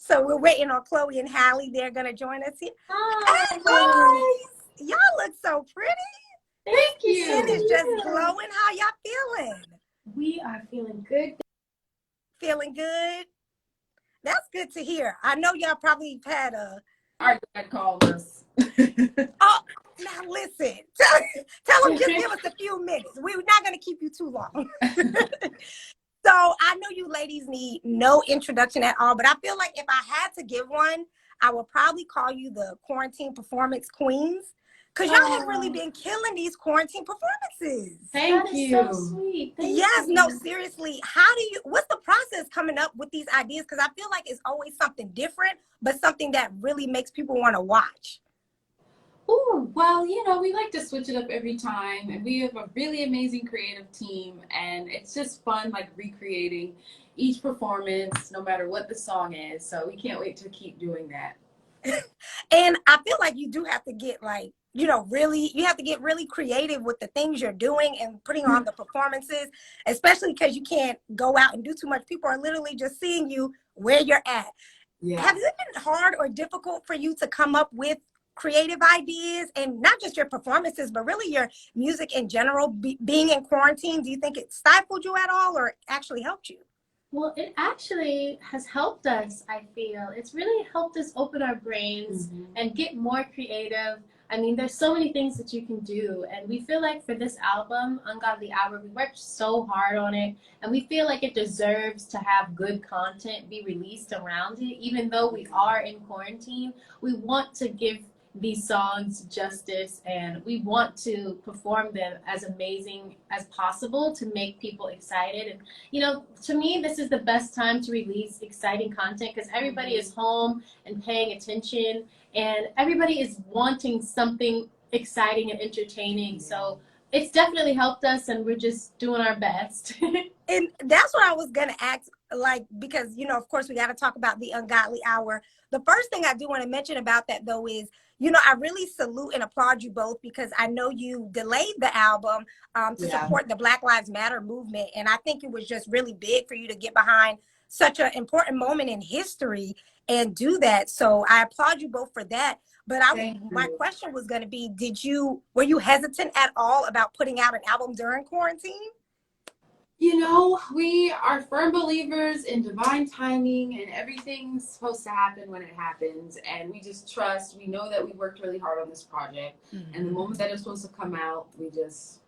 So we're waiting on Chloe and Halle. They're gonna join us here. Hi. Hey guys, y'all look so pretty. Thank Skin you. is just glowing. How y'all feeling? We are feeling good. Feeling good? That's good to hear. I know y'all probably had a. Our dad called us. Oh, now listen. Tell them just give us a few minutes. We're not gonna keep you too long. So I know you ladies need no introduction at all, but I feel like if I had to give one, I would probably call you the quarantine performance queens, because y'all have really been killing these quarantine performances. Thank you. That is so sweet. Yes, no, seriously. What's the process coming up with these ideas? Because I feel like it's always something different, but something that really makes people want to watch. Oh, well, you know, we like to switch it up every time, and we have a really amazing creative team, and it's just fun, like recreating each performance, no matter what the song is. So we can't wait to keep doing that. And I feel like you do have to get you have to get really creative with the things you're doing and putting on the performances, especially because you can't go out and do too much. People are literally just seeing you where you're at. Yeah. Has it been hard or difficult for you to come up with creative ideas, and not just your performances, but really your music in general, being in quarantine? Do you think it stifled you at all or actually helped you? Well, it actually has helped us, I feel. It's really helped us open our brains and get more creative. I mean, there's so many things that you can do, and we feel like for this album, Ungodly Hour, we worked so hard on it, and we feel like it deserves to have good content be released around it. Even though we are in quarantine, we want to give these songs justice, and we want to perform them as amazing as possible to make people excited. And you know, to me, this is the best time to release exciting content because everybody is home and paying attention, and everybody is wanting something exciting and entertaining. So it's definitely helped us, and we're just doing our best. And that's what I was gonna ask, because of course we got to talk about the Ungodly Hour. The first thing I do want to mention about that, though, is I really salute and applaud you both, because I know you delayed the album to support the Black Lives Matter movement, and I think it was just really big for you to get behind such an important moment in history and do that. So I applaud you both for that. But my question was going to be, were you hesitant at all about putting out an album during quarantine? You know, we are firm believers in divine timing, and everything's supposed to happen when it happens. And we just trust. We know that we worked really hard on this project. And the moment that it's supposed to come out, we just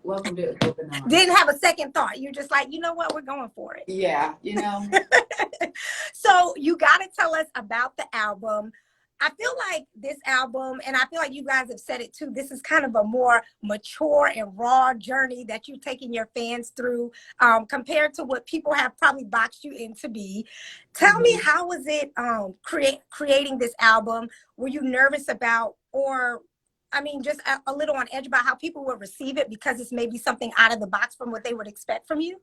welcomed it with open arms. Didn't have a second thought. You're just like, you know what? We're going for it. Yeah, you know. So you got to tell us about the album. I feel like this album, and I feel like you guys have said it too, this is kind of a more mature and raw journey that you're taking your fans through, compared to what people have probably boxed you in to be. Tell me, how was it creating this album? Were you nervous about, or just a little on edge about how people will receive it because it's maybe something out of the box from what they would expect from you?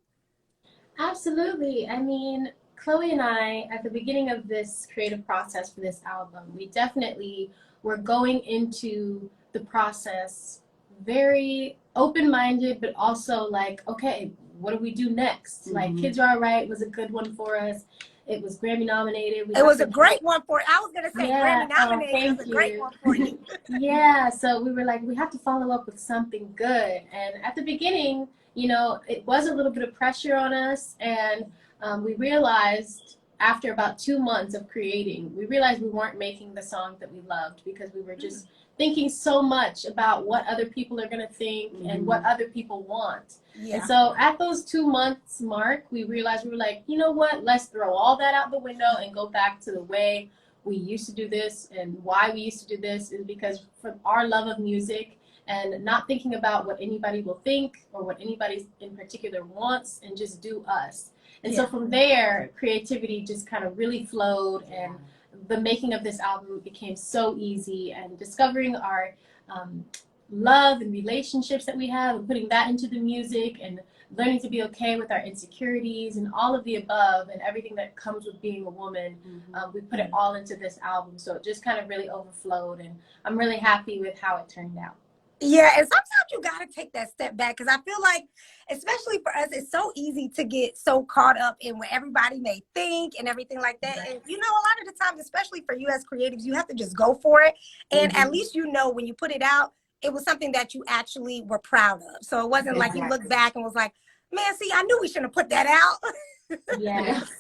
Absolutely. I mean, Chloe and I, at the beginning of this creative process for this album, we definitely were going into the process very open-minded, but also like, okay, what do we do next? Like, Kids Are Alright was a good one for us. It was Grammy nominated. It was a great one for, I was going to say Grammy nominated was a great one for you. Yeah, so we were like, we have to follow up with something good. And at the beginning, it was a little bit of pressure on us, and we realized after about 2 months of creating, we realized we weren't making the songs that we loved because we were just thinking so much about what other people are going to think and what other people want. Yeah. And so at those 2 months mark, we realized, we were like, you know what, let's throw all that out the window and go back to the way we used to do this. And why we used to do this is because from our love of music and not thinking about what anybody will think or what anybody in particular wants, and just do us. And so from there, creativity just kind of really flowed, and the making of this album became so easy, and discovering our love and relationships that we have and putting that into the music, and learning to be okay with our insecurities and all of the above and everything that comes with being a woman. We put it all into this album. So it just kind of really overflowed, and I'm really happy with how it turned out. Yeah, and sometimes you got to take that step back because I feel like, especially for us, it's so easy to get so caught up in what everybody may think and everything like that. And, you know, a lot of the times, especially for you as creatives, you have to just go for it. And at least, you know, when you put it out, it was something that you actually were proud of. So it wasn't like you looked back and was like, man, see, I knew we shouldn't have put that out. Yes.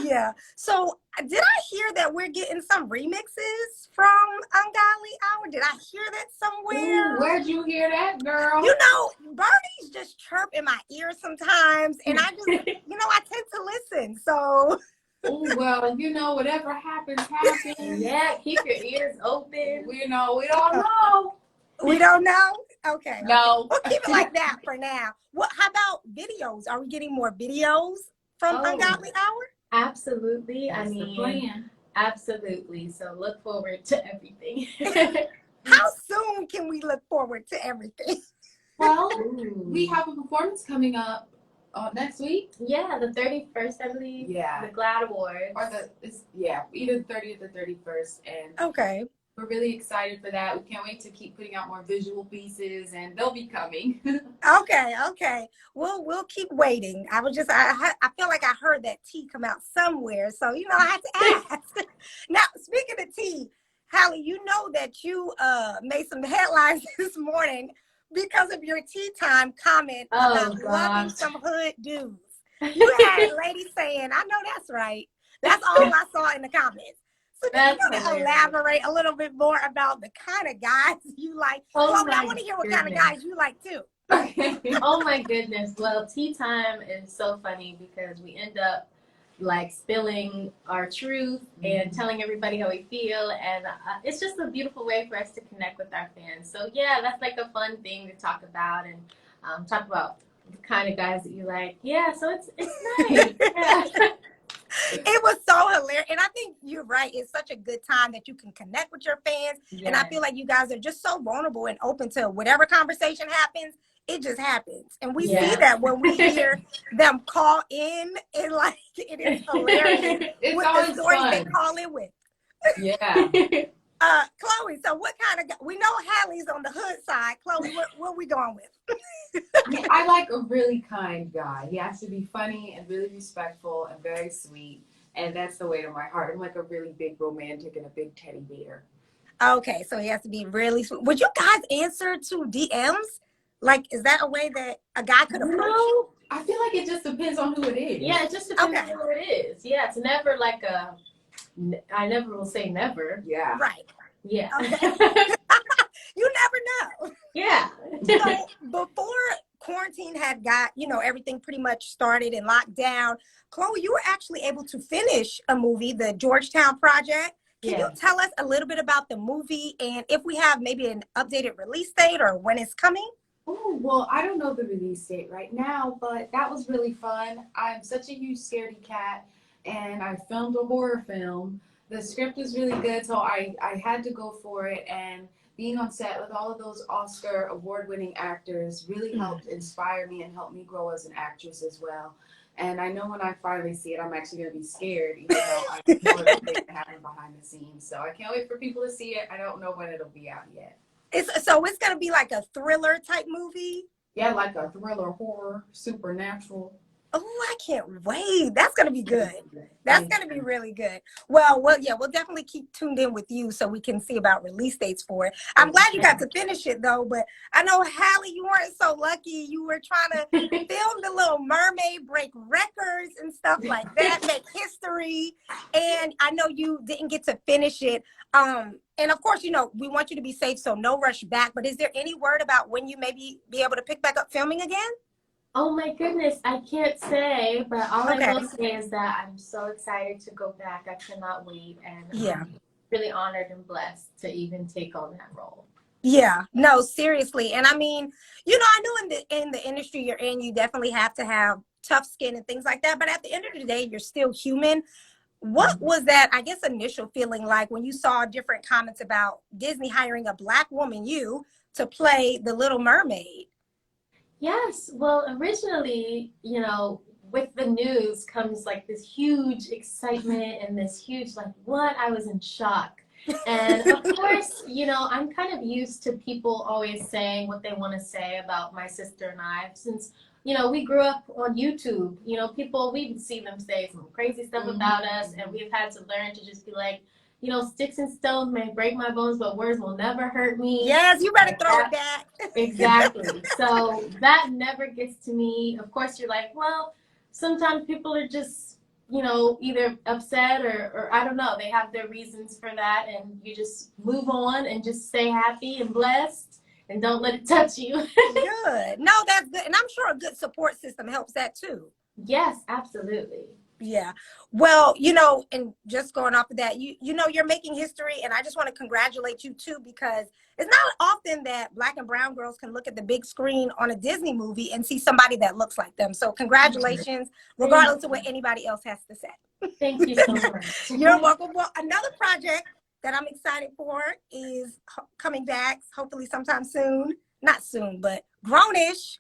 Yeah. So did I hear that we're getting some remixes from Ungodly Hour? Did I hear that somewhere? Ooh, where'd you hear that, girl? You know, birdies just chirp in my ear sometimes, and I just, you know, I tend to listen. So, Oh, well, you know, whatever happens, happens. Yeah, keep your ears open. We know, we don't know. we don't know. Okay. No. We'll keep it like that for now. What? How about videos? Are we getting more videos from Ungodly Hour? Absolutely. That's I the mean, plan. absolutely. So look forward to everything. How soon can we look forward to everything? Well, Ooh. we have a performance coming up next week. Yeah, the 31st, I believe. Yeah. The GLAD Awards. Or either the 30th or 31st. And Okay. we're really excited for that. We can't wait to keep putting out more visual pieces, and they'll be coming. Okay. We'll keep waiting. I was just I feel like I heard that tea come out somewhere, so you know I had to ask. Now, speaking of tea, Halle, you know that you made some headlines this morning because of your tea time comment about loving some hood dudes. You had ladies saying, "I know that's right." That's all I saw in the comments. So do you want to elaborate a little bit more about the kind of guys you like? Chloe, I want to hear what kind of guys you like too. Okay. Oh my goodness. Well, tea time is so funny because we end up like spilling our truth and telling everybody how we feel, and it's just a beautiful way for us to connect with our fans. So yeah, that's like a fun thing to talk about, and talk about the kind of guys that you like. Yeah, so it's nice. Yeah. It was so hilarious. And I think you're right. It's such a good time that you can connect with your fans. Yeah. And I feel like you guys are just so vulnerable and open to whatever conversation happens. It just happens. And we see that when we hear them call in. It like it is hilarious. It's with always the stories fun. they call in with. Yeah. Chloe, so what kind of, we know Halle's on the hood side. Chloe, what are we going with? I like a really kind guy. He has to be funny and really respectful and very sweet. And that's the way to my heart. I'm like a really big romantic and a big teddy bear. Okay, so he has to be really sweet. Would you guys answer to DMs? Like, is that a way that a guy could approach you? I feel like it just depends on who it is. Yeah, it just depends on who it is. Yeah, it's never like I never will say never. Yeah. Right. Yeah. Okay. You never know. Yeah. So before quarantine had got, you know, everything pretty much started and locked down, Chloe, you were actually able to finish a movie, the Georgetown Project. Can you tell us a little bit about the movie and if we have maybe an updated release date or when it's coming? Oh, well, I don't know the release date right now, but that was really fun. I'm such a huge scaredy cat, and I filmed a horror film. The script was really good, so I had to go for it, and being on set with all of those Oscar award-winning actors really helped inspire me and help me grow as an actress as well. And I know when I finally see it, I'm actually going to be scared, even though I know everything that happened behind the scenes. So I can't wait for people to see it. I don't know when it'll be out yet. So it's going to be like a thriller type movie? Yeah, like a thriller, horror, supernatural. Oh, I can't wait. That's going to be good. That's going to be really good. Well, yeah, we'll definitely keep tuned in with you so we can see about release dates for it. I'm glad you got to finish it, though. But I know, Halle, you weren't so lucky. You were trying to film The Little Mermaid, break records and stuff like that, make history. And I know you didn't get to finish it. And of course, you know, we want you to be safe, so no rush back. But is there any word about when you maybe be able to pick back up filming again? Oh my goodness, I can't say, but all I will say is that I'm so excited to go back. I cannot wait, and I'm really honored and blessed to even take on that role. Yeah, no, seriously. And I mean, you know, I know in the industry you're in, you definitely have to have tough skin and things like that. But at the end of the day, you're still human. What was that, I guess, initial feeling like when you saw different comments about Disney hiring a Black woman, you, to play the Little Mermaid? Yes, well, originally, you know, with the news comes like this huge excitement and this huge, like, what? I was in shock. And of course, you know, I'm kind of used to people always saying what they want to say about my sister and I, since, you know, we grew up on YouTube. You know, people, we see them say some crazy stuff about us, and we've had to learn to just be like, you know, sticks and stones may break my bones, but words will never hurt me. Yes, you better Like throw that. it back. Exactly. So that never gets to me. Of course, you're like, well, sometimes people are just, you know, either upset or I don't know. They have their reasons for that, and you just move on and just stay happy and blessed and don't let it touch you. Good. No, that's good. And I'm sure a good support system helps that too. Yes, absolutely. Yeah. Well, you know, and just going off of that, you know, you're making history, and I just want to congratulate you too, because it's not often that Black and brown girls can look at the big screen on a Disney movie and see somebody that looks like them. So congratulations, regardless of what anybody else has to say. Thank you so much. You're welcome. Well, another project that I'm excited for is coming back, hopefully sometime soon. Not soon, but grownish.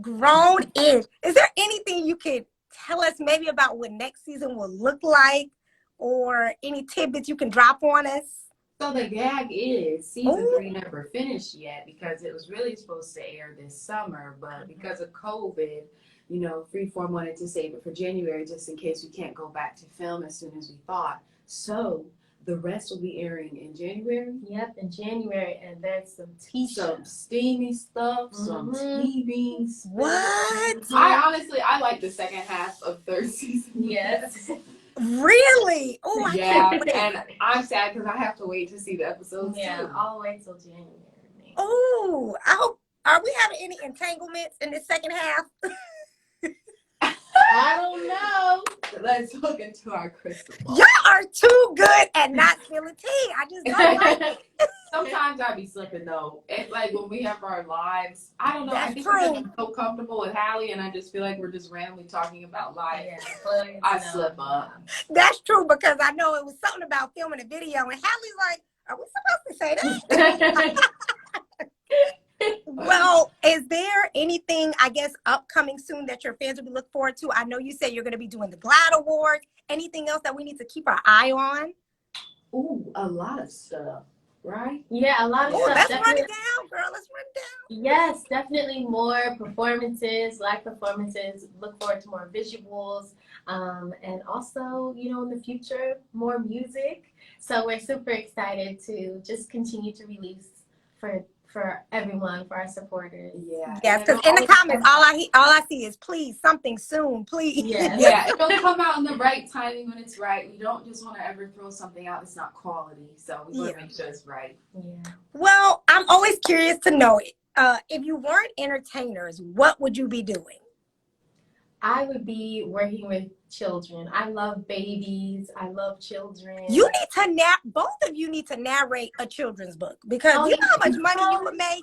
Grownish. Is there anything you could tell us maybe about what next season will look like, or any tidbits you can drop on us? So the gag is season 3 never finished yet, because it was really supposed to air this summer, but because of COVID, you know, Freeform wanted to save it for January just in case we can't go back to film as soon as we thought. So the rest will be airing in January. Yep, in January, and there's some Some steamy stuff, some TV. What? I like the second half of 3rd season. Yes. Really? Oh, yeah, and I'm sad because I have to wait to see the episodes Yeah, too. I'll wait till January. Oh, I hope. Are we having any entanglements in the second half? I don't know. Let's look into our crystal ball. Y'all are too good at not spilling tea. I just don't like it. Sometimes I be slipping though. It's like when we have our lives, I don't know. That's I think true. I'm so comfortable with Halle, and I just feel like we're just randomly talking about life. Yeah, I slip up. That's true, because I know it was something about filming a video, and Hallie's like, "Are we supposed to say that?" Well, is there anything, I guess, upcoming soon that your fans will be looking forward to? I know you said you're going to be doing the GLAAD Awards. Anything else that we need to keep our eye on? Ooh, a lot of stuff, right? Yeah, a lot of Oh, stuff. let's run it down, girl. Let's run it down. Yes, definitely more performances, live performances. Look forward to more visuals. And also, you know, in the future, more music. So we're super excited to just continue to release for everyone, for our supporters. Yeah. Yes, because in the comments, all I see is please, something soon, please. Yes. Yeah, it'll come out in the right timing when it's right. We don't just want to ever throw something out that's not quality. So we want to make sure it's right. Yeah. Well, I'm always curious to know, if you weren't entertainers, what would you be doing? I would be working with children. I love babies. I love children. You need to both of you need to narrate a children's book, because you know how much money you would make.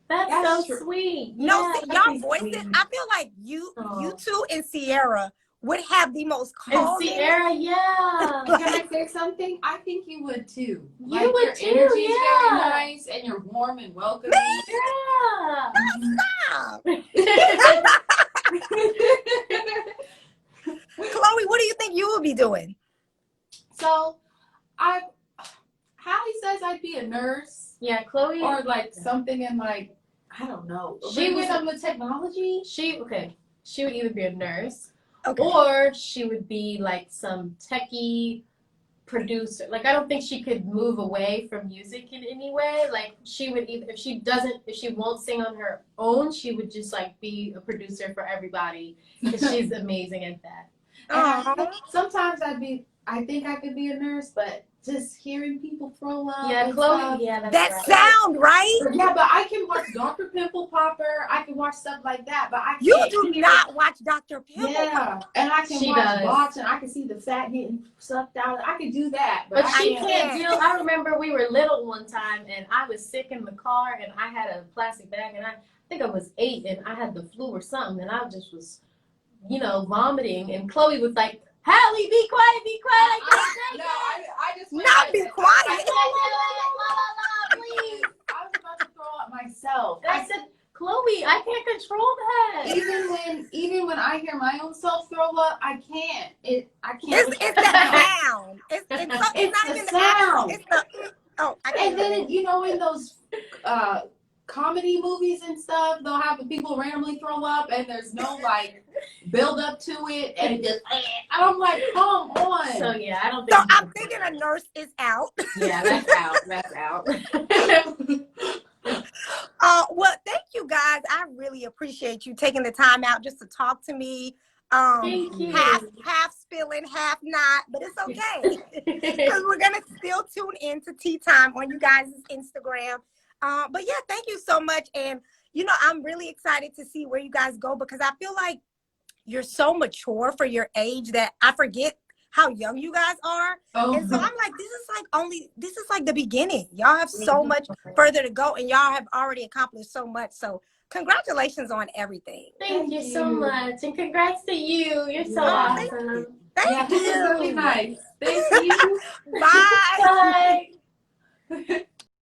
That's so true. sweet. No, Yeah, y'all voices. I feel like you two and Sierra would have the most calming. And Sierra, yeah. Can I say something? I think you would too. You would your too, energy's yeah. very nice, and you're warm and welcoming. Yeah. Stop. Chloe, what do you think you would be doing? So, Halle says I'd be a nurse. Yeah, Chloe. Or like something in like, I don't know. She Maybe would something with technology. She would either be a nurse, Okay. or she would be like some techie producer. Like, I don't think she could move away from music in any way. Like, she would either, if she won't sing on her own, she would just like be a producer for everybody, because she's amazing at that. Sometimes I think I could be a nurse, but just hearing people throw up. Yeah, Chloe. Stuff. Yeah, that's That right. sound, right? Yeah, but I can watch Dr. Pimple Popper. I can watch stuff like that, but I can't. You do not watch Dr. Pimple. Yeah, and I can She watch does. box, and I can see the fat getting sucked out. I can do that, But I she can't. can't deal. I remember we were little one time, and I was sick in the car, and I had a plastic bag, and I think I was 8, and I had the flu or something, and I just was, vomiting, and Chloe was like, Halle, be quiet, be quiet. I can't take it. I just went Not like be that. quiet. I can't do it. Please. I was about to throw up myself. And I said, Chloe, I can't control that. Even when I hear my own self throw up, I can't. I can't. It's that sound. It's It's not the even sound. it's the oh, I can't And then, believe. you know, in those comedy movies and stuff, they'll have people randomly throw up and there's no like build up to it and it just and I'm like, come on. So yeah, I don't So think. I'm thinking a nurse is out. Yeah, that's out. That's out. Well, thank you guys. I really appreciate you taking the time out just to talk to me. Thank you. Half spilling, half not, but it's okay because we're gonna still tune in to Tea Time on you guys' Instagram. But yeah, thank you so much, and I'm really excited to see where you guys go because I feel like you're so mature for your age that I forget how young you guys are. Oh. And so I'm like, this is like the beginning. Y'all have so much further to go and y'all have already accomplished so much. So congratulations on everything. Thank you so much. And congrats to you. You're so Yeah. awesome. Thank This is you. really nice. Thank you. Bye. Bye.